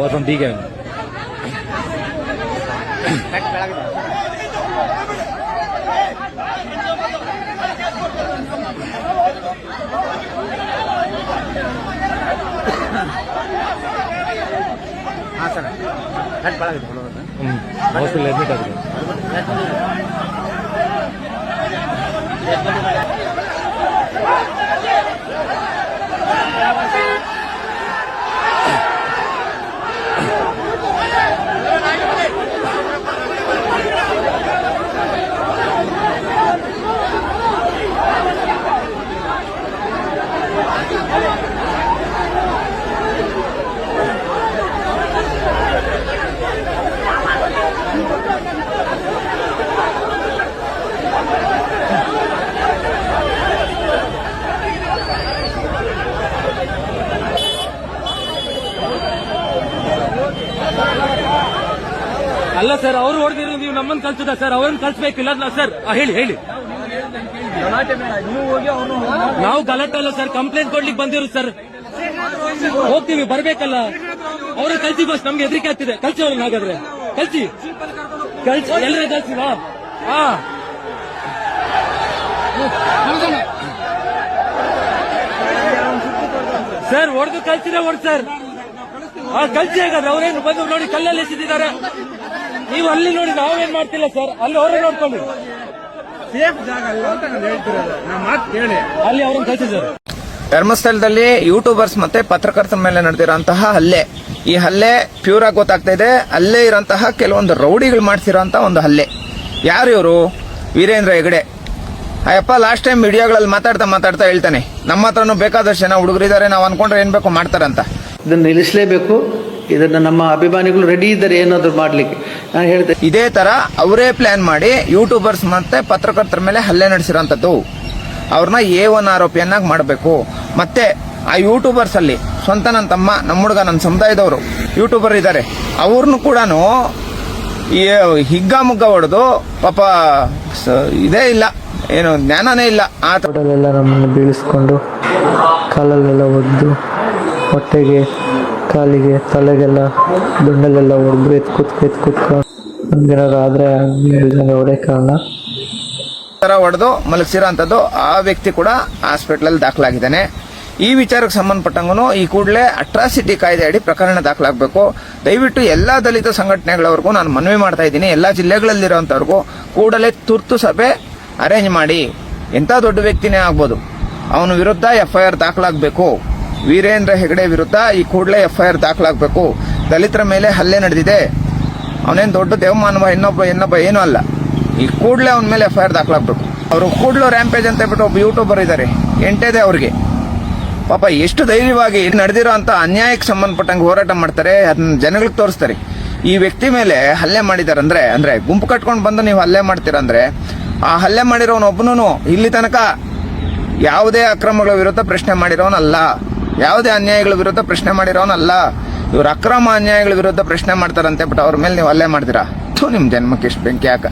from D gang. हाँ sir hospital admit आಗಿದೆ. ಅಲ್ಲ sir, ಅವ್ರು ಹೊಡೆದಿರೋ ನೀವು ನಮ್ಮನ್ನು ಕಲ್ಸದ ಸರ್, ಅವ್ರನ್ನ ಕಲ್ಸ್ಬೇಕಿಲ್ಲ ಸರ್. ಹೇಳಿ ಹೇಳಿ. ನಾವು ಗಲಾಟೆ ಅಲ್ಲ ಸರ್, ಕಂಪ್ಲೇಂಟ್ ಕೊಡ್ಲಿಕ್ಕೆ ಬಂದಿರೋ ಸರ್. ಹೋಗ್ತೀವಿ, ಬರ್ಬೇಕಲ್ಲ. ಅವ್ರನ್ನ ಕಲ್ಸಿ ಬಸ್, ನಮ್ಗೆ ಹೆದರಿಕೆ ಆಗ್ತಿದೆ. ಕಲ್ಸಿ ಅವ್ರನ್ನ, ಹಾಗಾದ್ರೆ ಕಲ್ಸಿ ಕಲ್ಸಿ, ಎಲ್ಲರ ಕಲ್ಸಿವ. ಹಾ ಸರ್, ಹೊಡೆದು ಕಲ್ಸಿದ್ರೆ ಹೊಡ್ ಸರ್. ಕಲ್ಸಿ ಹೇಗಾದ್ರೆ ಅವ್ರೇನು ಬಂದು ನೋಡಿ ಕಲ್ಲಲ್ಲಿ ಎಸೆದಿದ್ದಾರೆ. ನೀವು ಅಲ್ಲಿ ನೋಡಿ, ನಾವೇನ್ ಮಾಡ್ತಿಲ್ಲ ಸರ್. ಅಲ್ಲಿ ಅವರೇ ನೋಡ್ಕೊಳ್ಳಿ, ಸೇಫ್ ಜಾಗ ಅಲ್ಲ ಅಂತ ನಾನು ಹೇಳ್ತಿರೋದು. ನಮ್ಮ ಮಾತು ಕೇಳಿ. ಅಲ್ಲಿ ಅವ್ರನ್ನ ಕಲ್ಸಿ ಸರ್. ಧರ್ಮಸ್ಥಳದಲ್ಲಿ ಯೂಟ್ಯೂಬರ್ಸ್ ಮತ್ತೆ ಪತ್ರಕರ್ತರ ಮೇಲೆ ನಡೆದಿರೋಂತಹ ಹಲ್ಲೆ, ಈ ಹಲ್ಲೆ ಪ್ಯೂರ್ ಆಗಿ ಗೊತ್ತಾಗ್ತಾ ಇದೆ. ಅಲ್ಲೇ ಇರೋಂತಹ ಕೆಲವೊಂದು ರೌಡಿಗಳು ಮಾಡ್ತಿರೋಂತ ಒಂದು ಹಲ್ಲೆ. ಯಾರು ಇವರು? ವೀರೇಂದ್ರ ಹೆಗಡೆ. ಅಯ್ಯಪ್ಪ ಲಾಸ್ಟ್ ಟೈಮ್ ವಿಡಿಯೋಗಳಲ್ಲಿ ಮಾತಾಡ್ತಾ ಹೇಳ್ತಾನೆ, ನಮ್ಮ ಹತ್ರನೂ ಬೇಕಾದಷ್ಟು ಜನ ಹುಡುಗರಿದ್ದಾರೆ, ನಾವು ಅನ್ಕೊಂಡ್ರೆ ಏನ್ ಬೇಕು ಮಾಡ್ತಾರಂತ. ಇದನ್ನು ನಿಲ್ಲಿಸಲೇಬೇಕು. ಇದನ್ನ ನಮ್ಮ ಅಭಿಮಾನಿಗಳು ರೆಡಿ ಇದ್ದಾರೆ ಏನಾದ್ರು ಮಾಡ್ಲಿಕ್ಕೆ. ನಾನು ಹೇಳಿದೆ, ಇದೇ ತರ ಅವರೇ ಪ್ಲಾನ್ ಮಾಡಿ ಯೂಟ್ಯೂಬರ್ಸ್ ಮತ್ತೆ ಪತ್ರಕರ್ತರ ಮೇಲೆ ಹಲ್ಲೆ ನಡೆಸಿರೋಂಥದ್ದು. ಅವ್ರನ್ನ A1 ಆರೋಪಿಯನ್ನಾಗಿ ಮಾಡಬೇಕು. ಮತ್ತೆ ಆ ಯೂಟ್ಯೂಬರ್ಸ್ ಅಲ್ಲಿ ಸ್ವಂತ ನನ್ನ ತಮ್ಮ, ನಮ್ಮ ಹುಡುಗ, ನನ್ನ ಸಮುದಾಯದವರು ಯೂಟ್ಯೂಬರ್ ಇದ್ದಾರೆ, ಅವ್ರನ್ನು ಕೂಡ ಹಿಗ್ಗಾಮುಗ್ಗ ಹೊಡೆದು ಪಾಪ ಇದೇ ಇಲ್ಲ, ಏನು ಜ್ಞಾನನೇ ಇಲ್ಲ. ಆ ಎಲ್ಲ ನಮ್ಮನ್ನು ಬೀಳಿಸ್ಕೊಂಡು ಕಾಲಲ್ಲೆಲ್ಲ ಒದ್ದು, ಹೊಟ್ಟೆಗೆ, ಕಾಲಿಗೆ, ತಲೆಗೆಲ್ಲ, ದುಂಡಲ್ಲೆಲ್ಲ ಹೊಡೆದ್ರು. ಎತ್ಕುತ್ಕೊಂಡು ನಮ್ಗೇನಾದ್ರು ಆದ್ರೆ ಹೊಡೆ ಕಾರಣ ಹೊಡೆದು ಮಲಗಿಸಿರೋಂಥದ್ದು. ಆ ವ್ಯಕ್ತಿ ಕೂಡ ಹಾಸ್ಪಿಟಲ್ ದಾಖಲಾಗಿದ್ದಾನೆ. ಈ ವಿಚಾರಕ್ಕೆ ಸಂಬಂಧಪಟ್ಟಂಗೂ ಈ ಕೂಡಲೇ ಅಟ್ರಾಸಿಟಿ ಕಾಯ್ದೆ ಅಡಿ ಪ್ರಕರಣ ದಾಖಲಾಗಬೇಕು. ದಯವಿಟ್ಟು ಎಲ್ಲಾ ದಲಿತ ಸಂಘಟನೆಗಳವರೆಗೂ ನಾನು ಮನವಿ ಮಾಡ್ತಾ ಇದ್ದೀನಿ, ಎಲ್ಲಾ ಜಿಲ್ಲೆಗಳಲ್ಲಿರುವಂತವ್ರಿಗೂ ಕೂಡಲೇ ತುರ್ತು ಸಭೆ ಅರೇಂಜ್ ಮಾಡಿ. ಎಂತ ದೊಡ್ಡ ವ್ಯಕ್ತಿನೇ ಆಗ್ಬೋದು, ಅವನ ವಿರುದ್ಧ FIR ದಾಖಲಾಗಬೇಕು. ವೀರೇಂದ್ರ ಹೆಗಡೆ ವಿರುದ್ಧ ಈ ಕೂಡಲೇ FIR ದಾಖಲಾಗಬೇಕು. ದಲಿತರ ಮೇಲೆ ಹಲ್ಲೆ ನಡೆದಿದೆ, ಅವನೇನು ದೊಡ್ಡ ದೇವಮಾನವ ಇನ್ನೊಬ್ಬ ಏನೂ ಅಲ್ಲ. ಈ ಕೂಡಲೇ ಅವನ ಮೇಲೆ FIR ದಾಖಲಾಗಬೇಕು. ಅವರು ಕೂಡಲೇ ರ್ಯಾಂಪೇಜ್ ಅಂತ ಹೇಳ್ಬಿಟ್ಟು ಒಬ್ಬ ಯೂಟ್ಯೂಬರ್ ಇದ್ದಾರೆ, ಎಂಟೇದೆ ಅವ್ರಿಗೆ. ಪಾಪ ಎಷ್ಟು ಧೈರ್ಯವಾಗಿ ನಡೆದಿರೋ ಅಂತ ಅನ್ಯಾಯಕ್ಕೆ ಸಂಬಂಧಪಟ್ಟಂಗೆ ಹೋರಾಟ ಮಾಡ್ತಾರೆ, ಅದನ್ನ ಜನಗಳಿಗೆ ತೋರಿಸ್ತಾರೆ. ಈ ವ್ಯಕ್ತಿ ಮೇಲೆ ಹಲ್ಲೆ ಮಾಡಿದಾರಂದ್ರೆ, ಅಂದ್ರೆ ಗುಂಪು ಕಟ್ಕೊಂಡು ಬಂದು ನೀವು ಹಲ್ಲೆ ಮಾಡ್ತೀರಂದ್ರೆ, ಆ ಹಲ್ಲೆ ಮಾಡಿರೋನೊಬ್ಬನು ಇಲ್ಲಿ ತನಕ ಯಾವುದೇ ಅಕ್ರಮಗಳ ವಿರುದ್ಧ ಪ್ರಶ್ನೆ ಮಾಡಿರೋನಲ್ಲ, ಯಾವುದೇ ಅನ್ಯಾಯಗಳ ವಿರುದ್ಧ ಪ್ರಶ್ನೆ ಮಾಡಿರೋನಲ್ಲ. ಇವ್ರು ಅಕ್ರಮ ಅನ್ಯಾಯಗಳ ವಿರುದ್ಧ ಪ್ರಶ್ನೆ ಮಾಡ್ತಾರಂತೆ, ಬಟ್ ಅವ್ರ ಮೇಲೆ ನೀವು ಹಲ್ಲೆ ಮಾಡ್ತೀರಾ? ನಿಮ್ ಜನ್ಮಕ್ಕೆ ಎಷ್ಟು ಬೆಂಕಿ ಹಾಕ.